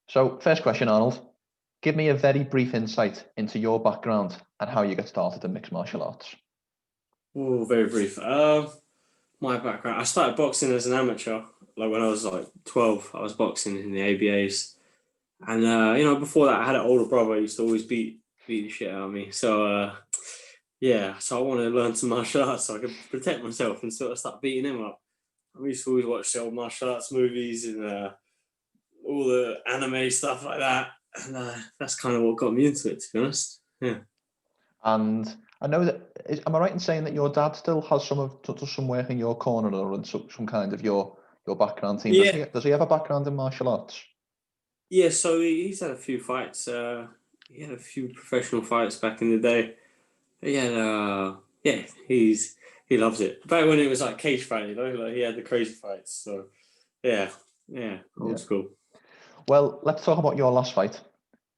So, first question, Arnold. Give me a very brief insight into your background and how you got started in mixed martial arts. Oh, very brief. My background. I started boxing as an amateur. Like when I was like 12, I was boxing in the ABAs, and before that, I had an older brother who used to always beat the shit out of me. So so I wanted to learn some martial arts so I could protect myself and sort of start beating him up. I used to always watch the old martial arts movies and all the anime stuff like that, and that's kind of what got me into it, to be honest. Yeah. And I know am I right in saying that your dad still has does some work in your corner or in some kind of your background team? Yeah. Does he have a background in martial arts? Yeah, so he's had a few fights. He had a few professional fights back in the day. He loves it. Back when it was like cage fighting, like he had the crazy fights. So yeah, old school. Well, let's talk about your last fight.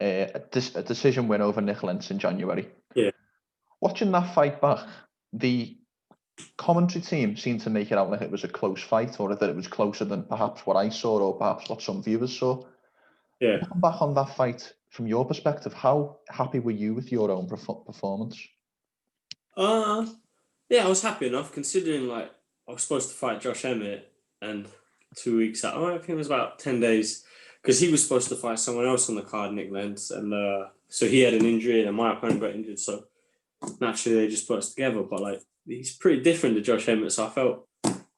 A decision win over Nik Lentz in January. Yeah. Watching that fight back, the commentary team seemed to make it out like it was a close fight, or that it was closer than perhaps what I saw, or perhaps what some viewers saw. Yeah. Looking back on that fight, from your perspective, how happy were you with your own performance? Yeah, I was happy enough considering like I was supposed to fight Josh Emmett, and 2 weeks out, I think it was about 10 days, because he was supposed to fight someone else on the card, Nik Lentz, and so he had an injury and my opponent got injured, so naturally they just put us together. But like he's pretty different to Josh Emmett, so I felt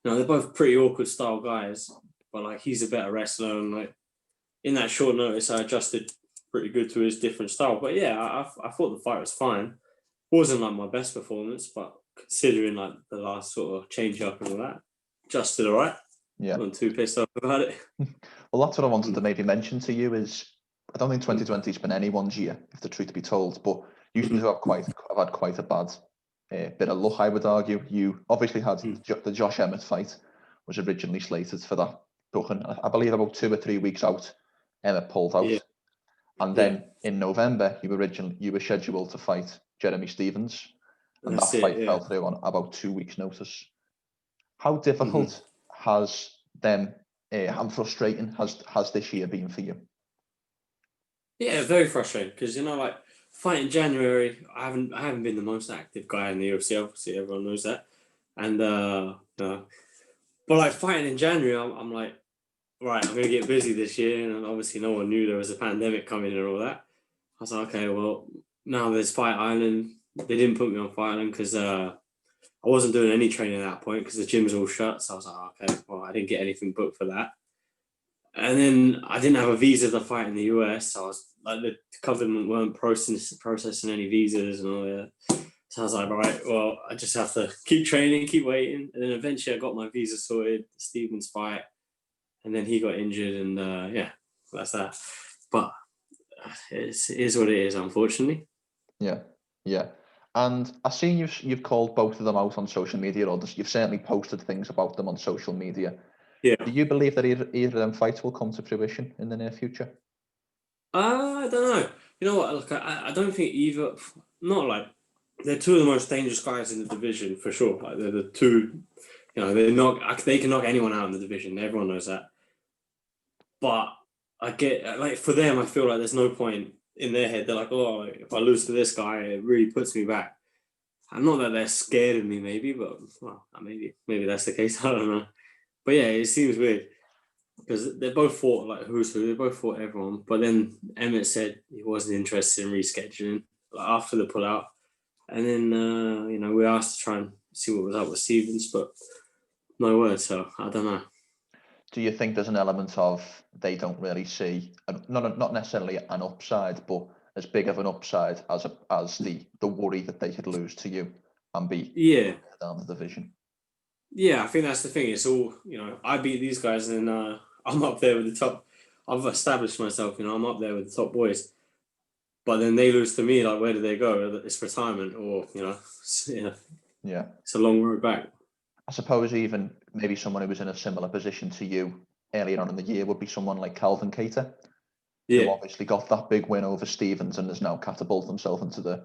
they're both pretty awkward style guys, but like he's a better wrestler, and like in that short notice I adjusted pretty good to his different style. But yeah, I thought the fight was fine. Wasn't like my best performance, but considering like the last sort of change up and all that, adjusted all right. Yeah. Not too pissed off about it. Well, that's what I wanted to maybe mention to you is I don't think 2020's been anyone's year, if the truth be told, but you seem to have had quite a bad bit of luck, I would argue. You obviously had the Josh Emmett fight was originally slated for that booking. I believe about 2 or 3 weeks out, Emmett pulled out. Yeah. And then in November, you were scheduled to fight Jeremy Stephens, and that fight fell through on about 2 weeks' notice. How difficult has them and frustrating has this year been for you? Yeah, very frustrating because like fighting January, I haven't been the most active guy in the UFC. Obviously, everyone knows that, and but like fighting in January, I'm like, right, I'm gonna get busy this year, and obviously no one knew there was a pandemic coming and all that. I was like, okay, well now there's Fight Island. They didn't put me on Fight Island because I wasn't doing any training at that point because the gym's all shut. So I was like, okay, well I didn't get anything booked for that. And then I didn't have a visa to fight in the US. So I was like, the government weren't processing any visas and all that. So I was like, right, well, I just have to keep training, keep waiting. And then eventually I got my visa sorted, Stevens fight. And then he got injured and that's that. But it is what it is, unfortunately. Yeah. And I've seen you've called both of them out on social media, or you've certainly posted things about them on social media. Yeah. Do you believe that either of them fights will come to fruition in the near future? I don't know. You know what? Look, I don't think either. Not like they're two of the most dangerous guys in the division for sure. Like they're the two. They can knock anyone out in the division. Everyone knows that. But I get like for them, I feel like there's no point in their head. They're like, oh, if I lose to this guy, it really puts me back. I'm not that they're scared of me, maybe, but well, maybe that's the case. I don't know. But yeah, it seems weird because they both fought like who's who. They both fought everyone. But then Emmett said he wasn't interested in rescheduling like after the pullout, and then we asked to try and see what was up with Stevens, but no word. So I don't know. Do you think there's an element of they don't really see, not necessarily an upside, but as big of an upside as the worry that they could lose to you and be down the division? Yeah, I think that's the thing. It's all I beat these guys, and I'm up there with the top. I've established myself. I'm up there with the top boys. But then they lose to me. Like, where do they go? It's retirement, or Yeah, it's a long road back. I suppose even maybe someone who was in a similar position to you earlier on in the year would be someone like Calvin Cater, who obviously got that big win over Stevens and has now catapulted himself into the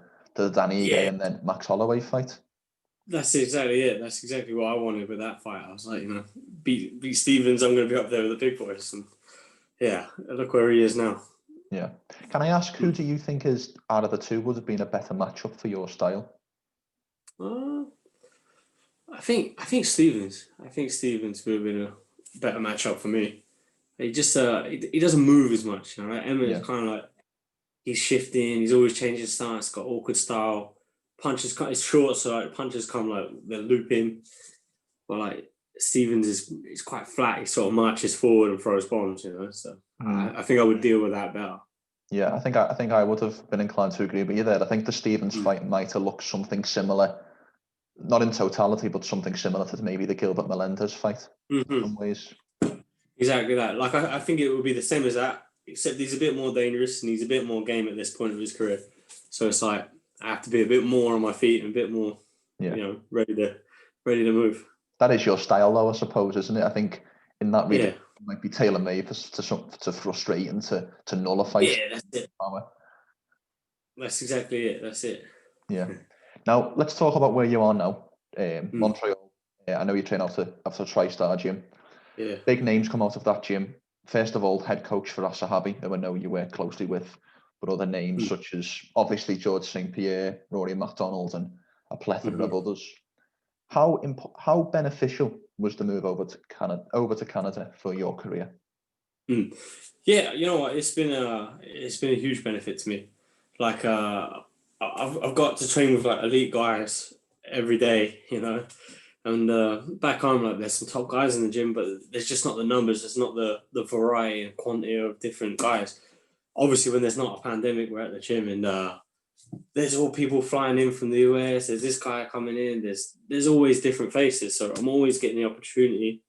Danny Ige and then Max Holloway fight. That's exactly it. That's exactly what I wanted with that fight. I was like, beat Stevens, I'm going to be up there with the big boys. And yeah, look where he is now. Yeah. Can I ask, who do you think is, out of the two, would have been a better matchup for your style? I think Stevens. I think Stevens would have been a better matchup for me. He just he doesn't move as much. You know, like Emmett is Yeah. kind of like he's shifting. He's always changing stance. Got awkward style. Punches it's short, so like punches come like they're looping. But like Stevens is quite flat. He sort of marches forward and throws bombs. You know, so I think I would deal with that better. Yeah, I think I would have been inclined to agree with you there. I think the Stevens fight might have looked something similar, not in totality, but something similar to maybe the Gilbert Melendez fight in some ways. Exactly that. Like I think it would be the same as that, except he's a bit more dangerous and he's a bit more game at this point of his career. So it's like I have to be a bit more on my feet and a bit more, you know, ready to move. That is your style, though, I suppose, isn't it? I think in that regard, it might be tailor-made to frustrate and to nullify. Yeah, that's it. That's exactly it. That's it. Yeah. Now let's talk about where you are now. Montreal. I know you train out of TriStar Gym. Yeah. Big names come out of that gym. First of all, head coach for Asahabi, who I know you work closely with, but other names such as obviously George St. Pierre, Rory McDonald, and a plethora of others. How beneficial was the move over to Canada for your career? Yeah, you know what? It's been a huge benefit to me. Like I've got to train with like elite guys every day, you know. And back home, like there's some top guys in the gym, but there's just not the numbers. There's not the variety and quantity of different guys. Obviously, when there's not a pandemic, we're at the gym and there's all people flying in from the US. There's this guy coming in. There's always different faces. So I'm always getting the opportunity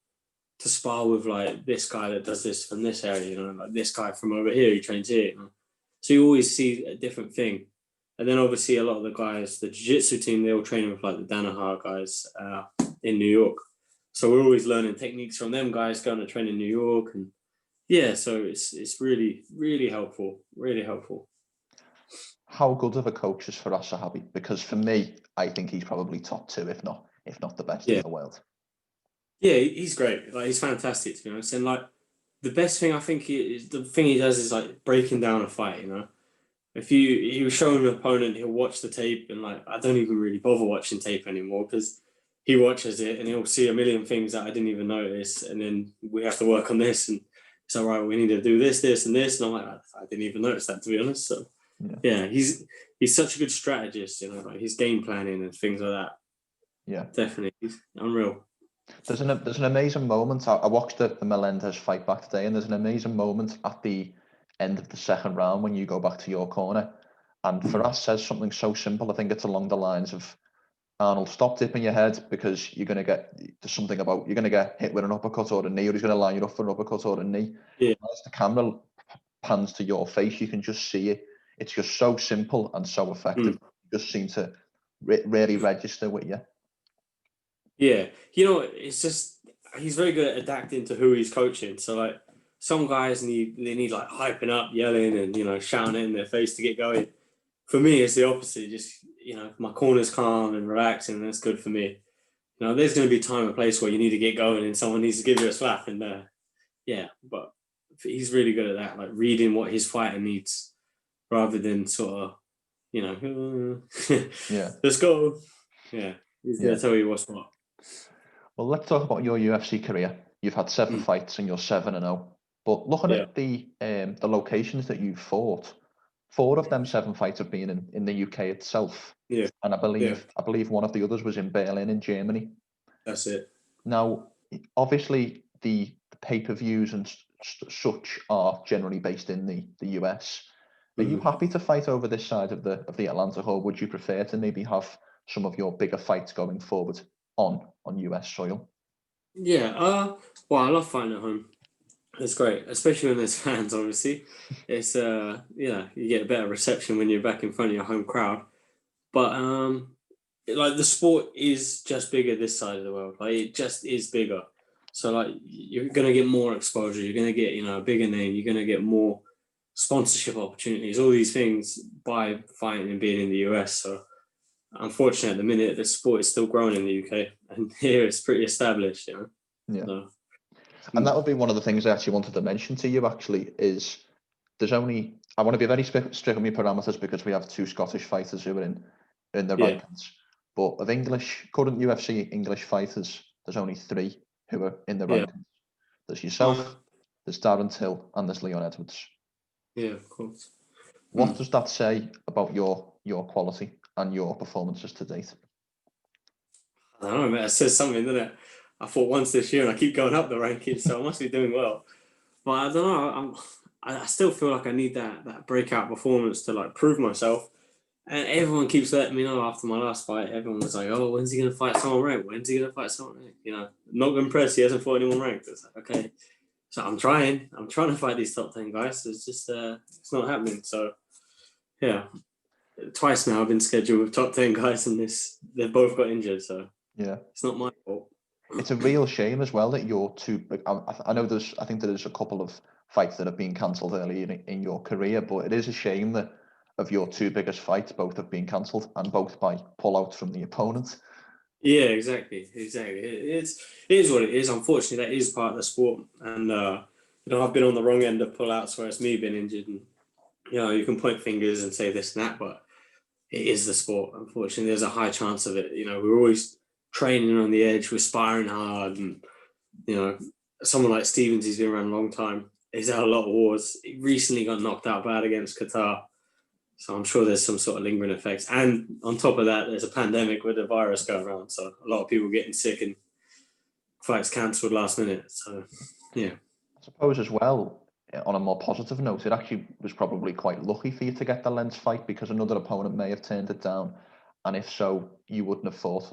to spar with like this guy that does this from this area, you know, like this guy from over here, he trains here. You know? So you always see a different thing. And then obviously a lot of the guys, the jiu-jitsu team, they all train with like the Danaher guys in New York. So we're always learning techniques from them guys, going to train in New York. And yeah, so it's really, really helpful, really helpful. How good of a coach is Firas Zahabi? Because for me, I think he's probably top two, if not the best in the world. Yeah, he's great. Like he's fantastic, to be honest. And like the best thing I think the thing he does is like breaking down a fight, you know. If he was showing an opponent, he'll watch the tape and like I don't even really bother watching tape anymore because he watches it and he'll see a million things that I didn't even notice, and then we have to work on this and it's all right, we need to do this, this, and this, and I'm like, I didn't even notice that, to be honest. So yeah, he's such a good strategist, you know, like his game planning and things like that. Yeah, definitely, he's unreal. There's an amazing moment. I watched the Melendez fight back today, and there's an amazing moment at the end of the second round when you go back to your corner, and Firas says something so simple. I think it's along the lines of, Arnold, stop dipping your head because you're going to get hit with an uppercut or a knee, or he's going to line you up for an uppercut or a knee. Yeah. As the camera pans to your face, you can just see it. It's just so simple and so effective. It just seems to really register with you. Yeah, you know, it's just he's very good at adapting to who he's coaching. So like some guys need like hyping up, yelling, and you know, shouting it in their face to get going. For me, it's the opposite. Just you know, my corner's calm and relaxing, and that's good for me. You know, there's going to be time and place where you need to get going, and someone needs to give you a slap, and yeah, but he's really good at that, like reading what his fighter needs, rather than sort of, you know, let's go. Yeah, he's going to tell you what's what. Well, let's talk about your UFC career. You've had 7 fights and you're 7-0. But looking at the locations that you've fought, 4 of them 7 fights have been in the UK itself. Yeah. And I believe one of the others was in Berlin in Germany. That's it. Now, obviously, the pay-per-views and such are generally based in the US. Are you happy to fight over this side of the Atlantic, or would you prefer to maybe have some of your bigger fights going forward on US soil? Yeah, well, I love fighting at home. It's great, especially when there's fans, obviously. It's you get a better reception when you're back in front of your home crowd. But like the sport is just bigger this side of the world. Like it just is bigger. So like you're gonna get more exposure, you're gonna get, you know, a bigger name, you're gonna get more sponsorship opportunities, all these things by fighting and being in the US. So unfortunately, at the minute, the sport is still growing in the UK, and here it's pretty established, you know. Yeah. So. And that would be one of the things I actually wanted to mention to you, actually, is I want to be very strict on my parameters because we have 2 Scottish fighters who are in the rankings. But of current UFC English fighters, there's only 3 who are in the rankings. There's yourself, there's Darren Till, and there's Leon Edwards. Yeah, of course. What does that say about your quality and your performances to date? I don't know, man. It says something, doesn't it? I fought once this year and I keep going up the rankings, so I must be doing well. But I don't know. I still feel like I need that breakout performance to like prove myself. And everyone keeps letting me know after my last fight. Everyone was like, "Oh, when's he gonna fight someone ranked? When's he gonna fight someone ranked?" You know, not impressed. He hasn't fought anyone ranked. It's like, okay, so I'm trying to fight these top 10 guys. It's just it's not happening. So yeah, twice now I've been scheduled with top 10 guys, and they've both got injured. So yeah, it's not my fault. It's a real shame as well that you're too. I know I think there's a couple of fights that have been cancelled early in your career, but it is a shame that of your 2 biggest fights, both have been cancelled and both by pullout from the opponent. Yeah, exactly. It is what it is. Unfortunately, that is part of the sport, and I've been on the wrong end of pullouts where it's me being injured, and you can point fingers and say this and that, but it is the sport. Unfortunately, there's a high chance of it. We're always training on the edge, we're sparring hard, and someone like Stevens, he's been around a long time. He's had a lot of wars. He recently got knocked out bad against Qatar. So I'm sure there's some sort of lingering effects. And on top of that, there's a pandemic with the virus going around. So a lot of people getting sick and fights cancelled last minute. So, yeah. I suppose as well, on a more positive note, it actually was probably quite lucky for you to get the Lentz fight because another opponent may have turned it down. And if so, you wouldn't have fought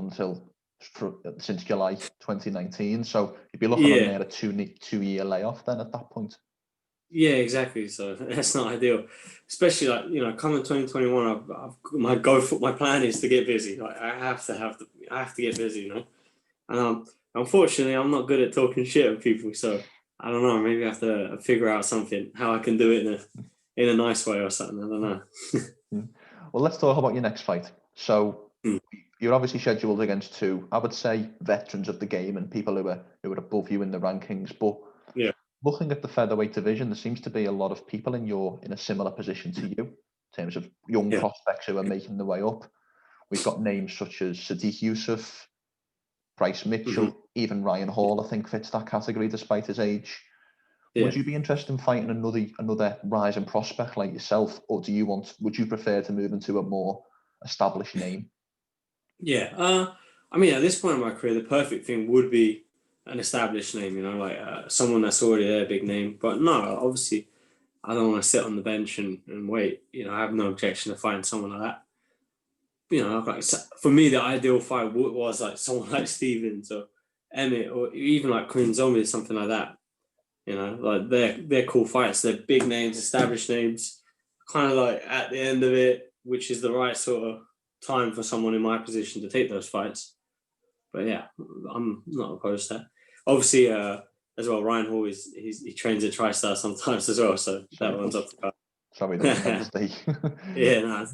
since July 2019. So you'd be looking on there a 2-year layoff then at that point. Yeah, exactly. So that's not ideal, especially coming 2021. My plan is to get busy. Like I have to get busy, And unfortunately, I'm not good at talking shit with people. So I don't know. Maybe I have to figure out something how I can do it in a nice way or something. I don't know. Well, let's talk about your next fight. So you're obviously scheduled against 2, I would say, veterans of the game and people who are above you in the rankings, but yeah. Looking at the featherweight division, there seems to be a lot of people in a similar position to you in terms of young prospects who are making their way up. We've got names such as Sadiq Yusuf, Bryce Mitchell, even Ryan Hall, I think, fits that category despite his age. Yeah. Would you be interested in fighting another rising prospect like yourself, or would you prefer to move into a more established name? Yeah, I mean, at this point in my career, the perfect thing would be an established name, someone that's already there, big name. But no, obviously, I don't want to sit on the bench and wait. I have no objection to fighting someone like that. For me, the ideal fight was like someone like Stevens or Emmett or even like Queen Zombie or something like that. Like they're cool fights. They're big names, established names, kind of like at the end of it, which is the right sort of time for someone in my position to take those fights. But yeah, I'm not opposed to that. Obviously, as well, Ryan Hall he trains at TriStar sometimes as well, so that one's up to cut. Sorry, that was Wednesday. Yeah, no.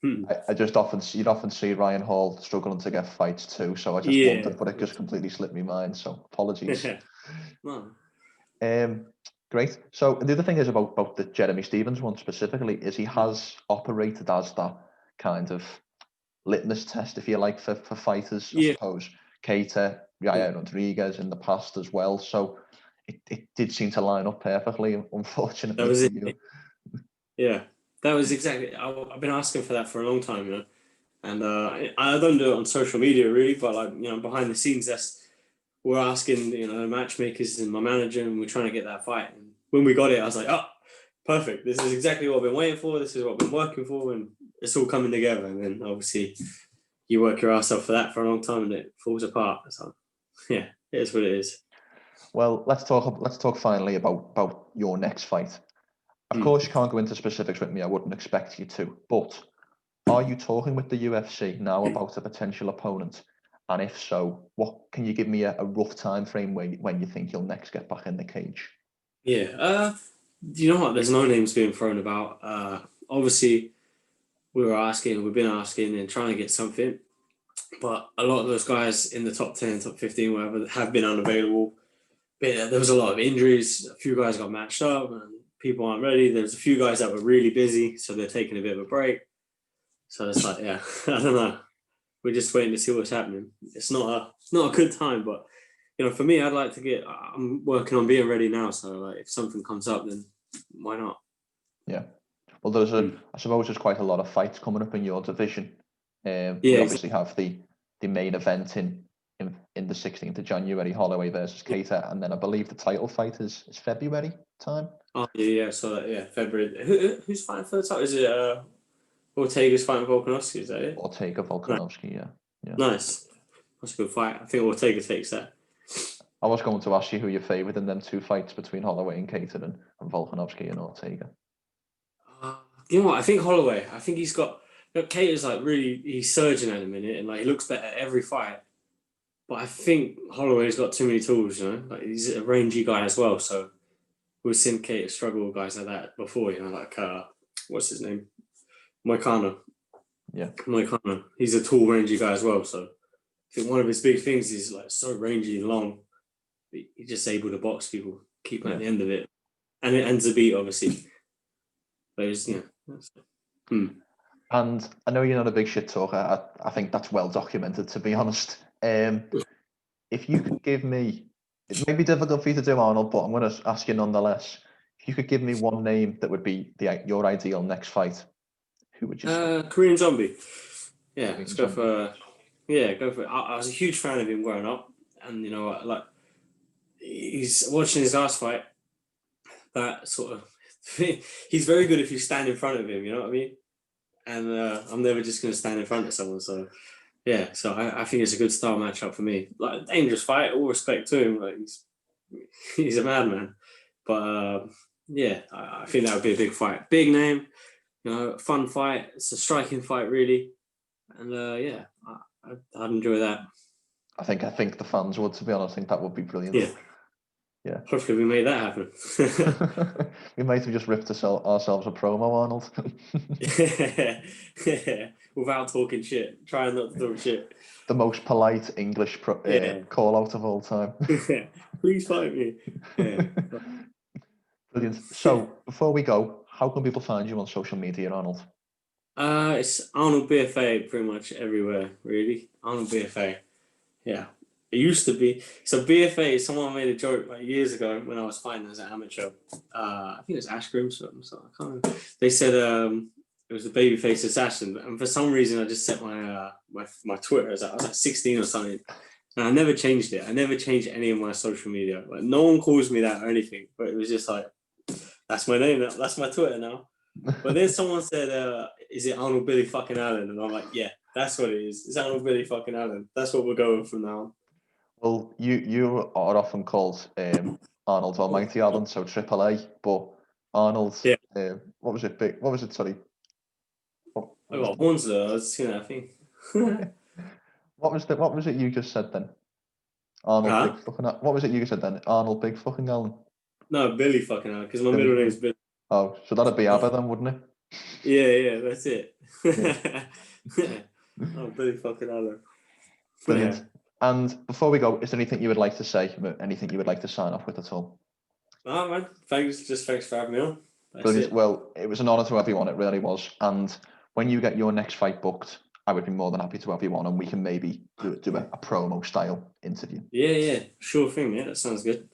You'd often see Ryan Hall struggling to get fights too, so I just wondered, but it just completely slipped my mind. So apologies. No. Great. So the other thing is about the Jeremy Stevens one specifically is he has operated as that kind of litmus test, if you like, for fighters. I suppose Keita, Yair Rodriguez in the past as well. So it did seem to line up perfectly, unfortunately. That was it. Yeah, that was exactly. I've been asking for that for a long time, and I don't do it on social media really, but behind the scenes, we're asking the matchmakers and my manager, and we're trying to get that fight. And when we got it, I was like, oh, perfect. This is exactly what I've been waiting for. This is what I've been working for, and it's all coming together. And then obviously you work your ass off for that for a long time, and it falls apart. So yeah, it is what it is. Well, let's talk finally about your next fight. Of course, you can't go into specifics with me. I wouldn't expect you to. But are you talking with the UFC now about a potential opponent? And if so, what can you give me a rough time frame when you think you'll next get back in the cage? Yeah. You know what? There's no names being thrown about. Obviously, we've been asking and trying to get something. But a lot of those guys in the top 10, top 15, whatever, have been unavailable. But yeah, there was a lot of injuries. A few guys got matched up, and people aren't ready. There's a few guys that were really busy, so they're taking a bit of a break. So it's like, yeah, I don't know. We're just waiting to see what's happening. It's not a good time, but for me, I'd like to get. I'm working on being ready now. So like, if something comes up, then why not? Yeah. Well, I suppose there's quite a lot of fights coming up in your division. We Yeah, obviously have the main event in the 16th of January, Holloway versus Cater, and then I believe the title fight is February time. Oh yeah. So yeah, February. Who's fighting for the title? Is it Ortega's fighting Volkanovski? Is that it? Ortega Volkanovski, yeah. Nice. That's a good fight. I think Ortega takes that. I was going to ask you who your favourite in them two fights between Holloway and Cater and Volkanovski and Ortega. You know what? I think Holloway. I think he's got. Cater's like really. He's surging at the minute, and like he looks better every fight. But I think Holloway's got too many tools. Like he's a rangy guy as well. So we've seen Cater struggle with guys like that before. Like what's his name? Moicano. Yeah. Moicano. He's a tall, rangy guy as well. So I think one of his big things is like so rangy and long. He's just able to box people, keep at the end of it, and it ends a beat, obviously. And I know you're not a big shit talker. I think that's well documented, to be honest. If you could give me, it may be difficult for you to do, Arnold, but I'm going to ask you nonetheless. If you could give me one name that would be your ideal next fight, who would you say? Korean Zombie. Yeah, let's go for. Yeah, go for it. I was a huge fan of him growing up, and like he's watching his last fight. That sort of, he's very good if you stand in front of him. You know what I mean? And I'm never just going to stand in front of someone. So yeah, so I think it's a good style matchup for me. Like a dangerous fight, all respect to him. Like he's a madman. But yeah, I think that would be a big fight, big name. Fun fight. It's a striking fight, really. And yeah, I'd enjoy that. I think the fans would, to be honest. I think that would be brilliant. Yeah. Hopefully we made that happen. We might have just ripped ourselves a promo, Arnold. Without talking shit. Trying not to talk shit. The most polite English call out of all time. Please fight me. Yeah. Brilliant. So before we go, how can people find you on social media, Arnold? It's Arnold BFA pretty much everywhere, really. Arnold BFA. Yeah. It used to be. So BFA, someone made a joke like years ago when I was fighting as an amateur. I think it was Ash Grimstone. So I can't remember. They said it was a babyface assassin, and for some reason I just set my Twitter as I was like 16 or something, and I never changed it. I never changed any of my social media. Like no one calls me that or anything, but it was just like that's my name now. That's my Twitter now. But then someone said, "Is it Arnold Billy fucking Allen?" And I'm like, "Yeah, that's what it is. It's Arnold Billy fucking Allen. That's what we're going from now on." Well, you are often called Arnold Almighty Allen, so AAA, but Arnold. Yeah. What was it? What was it? Sorry. I got horns though. I was seeing that thing. What was it you just said then? Arnold Big fucking. What was it you said then? Arnold Big fucking Allen. No, Billy fucking Allen, because my middle name is Billy. Oh, so that'd be Abba then, wouldn't it? Yeah, that's it. Oh, Billy fucking Allen. Brilliant. Yeah. And before we go, is there anything you would like to say? Anything you would like to sign off with at all? Oh man, thanks for having me on. Brilliant. Well, it was an honour to have you on. It really was. And when you get your next fight booked, I would be more than happy to have you on, and we can maybe do a promo style interview. Yeah, sure thing. Yeah, that sounds good.